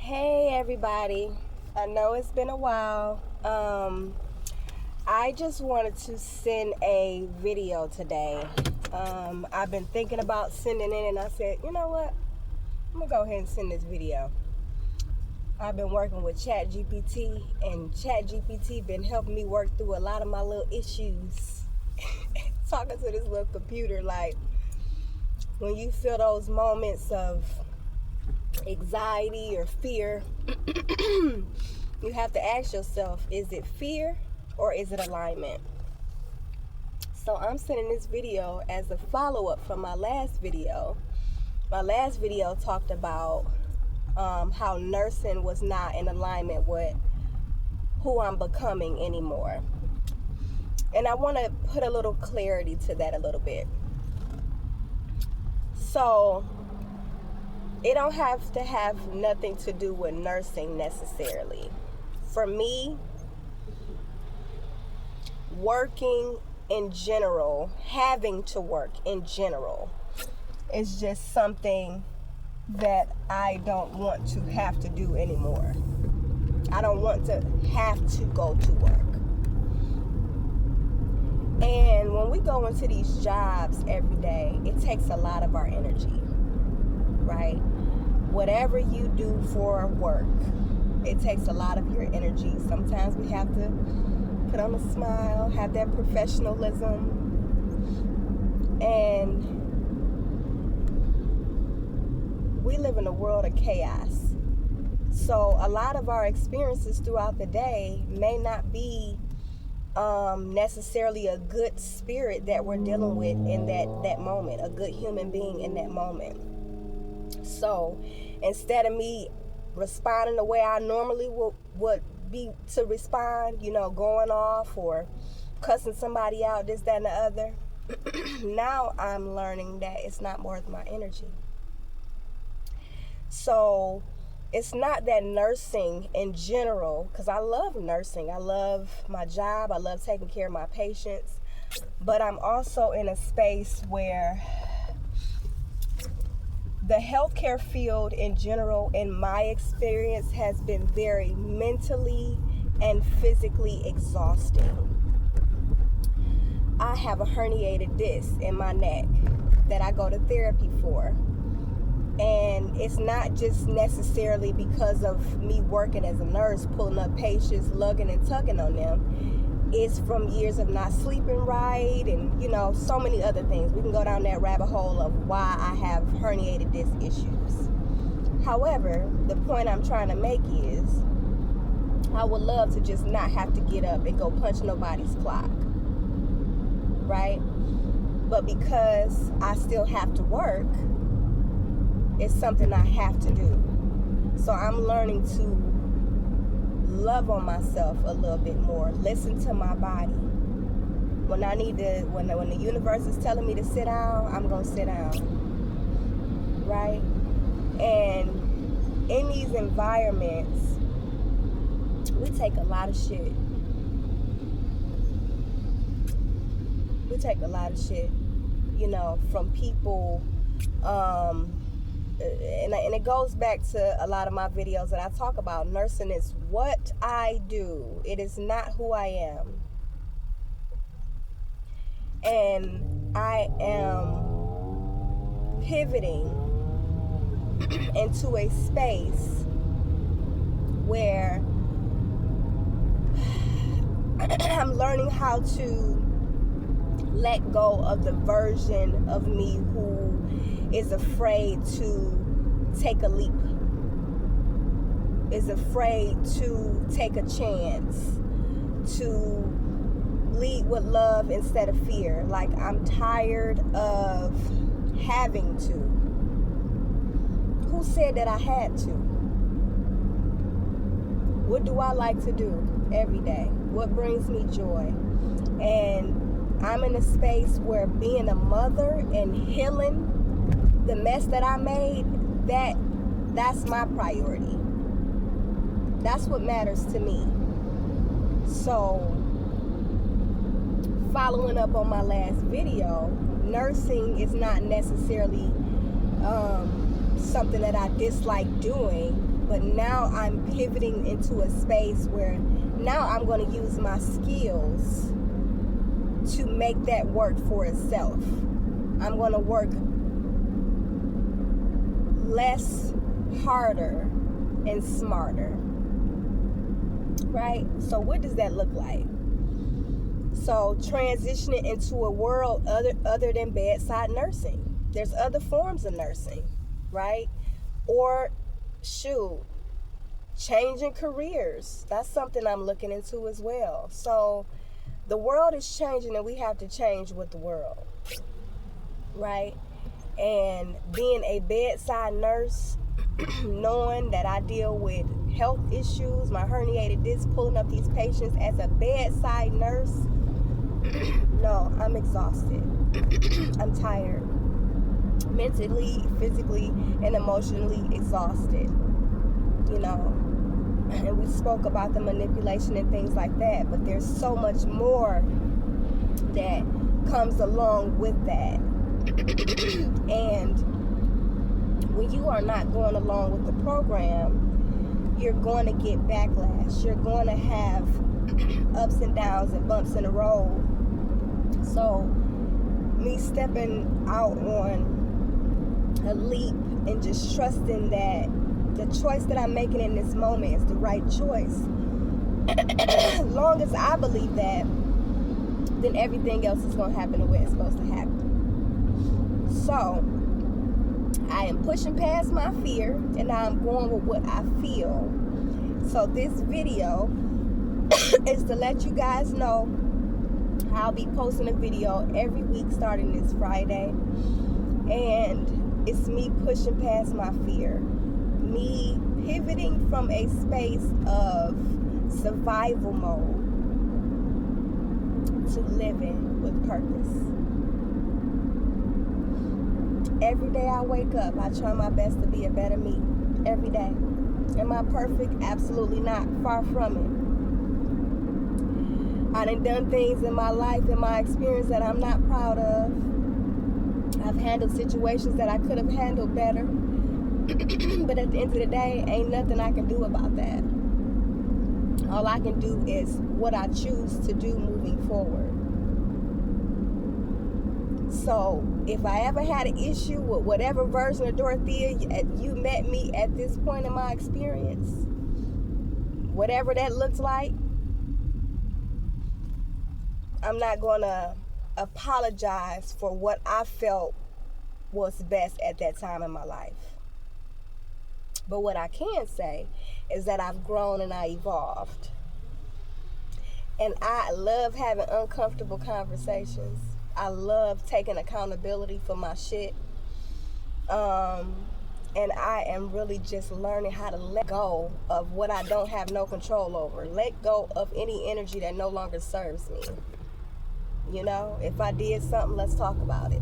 Hey everybody, I know it's been a while. I just wanted to send a video today. I've been thinking about sending it and I said, you know what? I'm gonna go ahead and send this video. I've been working with ChatGPT and ChatGPT been helping me work through a lot of my little issues. Talking to this little computer, like when you feel those moments of anxiety or fear, you have to ask yourself, is it fear or is it alignment? So I'm sending this video as a follow-up from my last video. My last video talked about how nursing was not in alignment with who I'm becoming anymore. And I want to put a little clarity to that a little bit. So it don't have to have nothing to do with nursing necessarily. For me, working in general, having to work in general, is just something that I don't want to have to do anymore. I don't want to have to go to work. And when we go into these jobs every day, it takes a lot of our energy, right? Whatever you do for work, it takes a lot of your energy. Sometimes we have to put on a smile, have that professionalism, and we live in a world of chaos. So a lot of our experiences throughout the day may not be necessarily a good spirit that we're dealing with in that moment, a good human being in that moment. So instead of me responding the way I normally would be to respond, going off or cussing somebody out, this, that, and the other, now I'm learning that it's not worth my energy. So it's not that nursing in general, because I love nursing. I love my job. I love taking care of my patients. But I'm also in a space where the healthcare field in general, in my experience, has been very mentally and physically exhausting. I have a herniated disc in my neck that I go to therapy for. And it's not just necessarily because of me working as a nurse, pulling up patients, lugging and tugging on them. It's from years of not sleeping right and, so many other things. We can go down that rabbit hole of why I have herniated disc issues. However, the point I'm trying to make is I would love to just not have to get up and go punch nobody's clock, right? But because I still have to work, it's something I have to do. So I'm learning to love on myself a little bit more, listen to my body. When I need to, when the universe is telling me to sit down, I'm gonna sit down, right? And in these environments, we take a lot of shit. From people, and it goes back to a lot of my videos that I talk about. Nursing is what I do. It is not who I am. And I am pivoting into a space where I'm learning how to let go of the version of me who is afraid to take a leap, is afraid to take a chance, to lead with love instead of fear. Like, I'm tired of having to. Who said that I had to? What do I like to do every day? What brings me joy? And I'm in a space where being a mother and healing the mess that I made, that's my priority. That's what matters to me. So, following up on my last video, nursing is not necessarily something that I dislike doing, but now I'm pivoting into a space where now I'm going to use my skills to make that work for itself. I'm going to work less, harder, and smarter. Right? So what does that look like? So transitioning into a world other than bedside nursing. There's other forms of nursing, right? Or changing careers. That's something I'm looking into as well. So the world is changing and we have to change with the world, right? And being a bedside nurse, knowing that I deal with health issues, my herniated disc, pulling up these patients as a bedside nurse, no, I'm exhausted. I'm tired. Mentally, physically, and emotionally exhausted. You know, and we spoke about the manipulation and things like that, but there's so much more that comes along with that. And when you are not going along with the program, you're going to get backlash. You're going to have ups and downs and bumps in the road. So me stepping out on a leap and just trusting that the choice that I'm making in this moment is the right choice. As long as I believe that, then everything else is going to happen the way it's supposed to happen. So I am pushing past my fear and I'm going with what I feel. So this video is to let you guys know I'll be posting a video every week starting this Friday. And it's me pushing past my fear. Me pivoting from a space of survival mode to living with purpose. Every day I wake up, I try my best to be a better me. Every day. Am I perfect? Absolutely not. Far from it. I done things in my life, in my experience that I'm not proud of. I've handled situations that I could have handled better. But at the end of the day, ain't nothing I can do about that. All I can do is what I choose to do moving forward. So if I ever had an issue with whatever version of Dorothea you met me at this point in my experience, whatever that looks like, I'm not going to apologize for what I felt was best at that time in my life. But what I can say is that I've grown and I evolved. And I love having uncomfortable conversations. I love taking accountability for my shit. And I am really just learning how to let go of what I don't have no control over. Let go of any energy that no longer serves me. You know, if I did something, let's talk about it.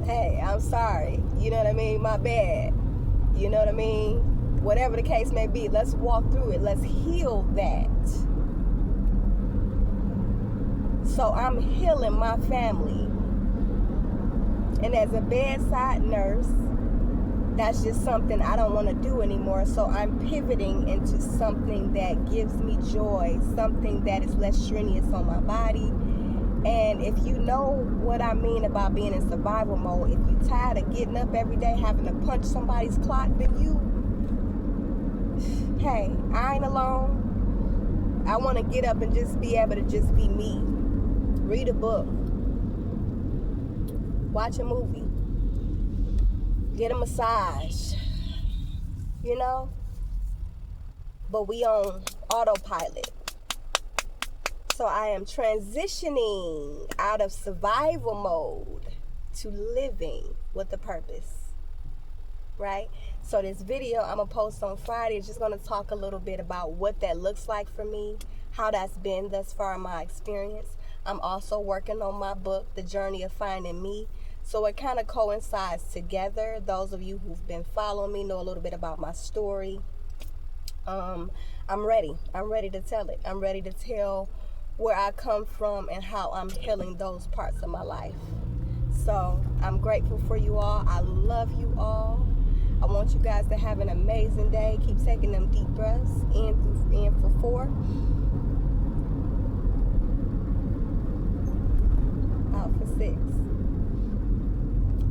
Hey, I'm sorry. You know what I mean? My bad. You know what I mean? Whatever the case may be, let's walk through it. Let's heal that. So I'm healing my family. And as a bedside nurse, that's just something I don't want to do anymore. So I'm pivoting into something that gives me joy, something that is less strenuous on my body. And if you know what I mean about being in survival mode, if you're tired of getting up every day having to punch somebody's clock, then hey, I ain't alone. I want to get up and just be able to just be me. Read a book. Watch a movie. Get a massage. You know? But we on autopilot. So I am transitioning out of survival mode to living with a purpose, right? So this video I'm going to post on Friday is just going to talk a little bit about what that looks like for me, how that's been thus far in my experience. I'm also working on my book, The Journey of Finding Me. So it kind of coincides together. Those of you who've been following me know a little bit about my story. I'm ready. I'm ready to tell it. I'm ready to tell where I come from and how I'm healing those parts of my life. So I'm grateful for you all. I love you all. I want you guys to have an amazing day. Keep taking them deep breaths. In for 4. Out for 6.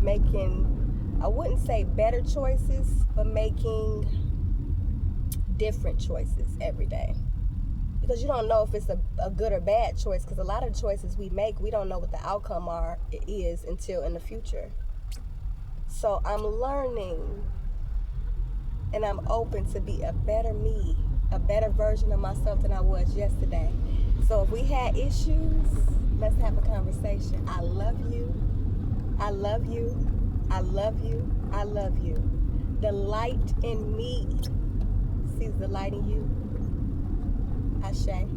Making, I wouldn't say better choices, but making different choices every day. Because you don't know if it's a good or bad choice, because a lot of choices we make, we don't know what the outcome is until in the future. So I'm learning, and I'm open to be a better me, a better version of myself than I was yesterday. So if we had issues, let's have a conversation. I love you. I love you. I love you. I love you. The light in me sees the light in you. Ashe.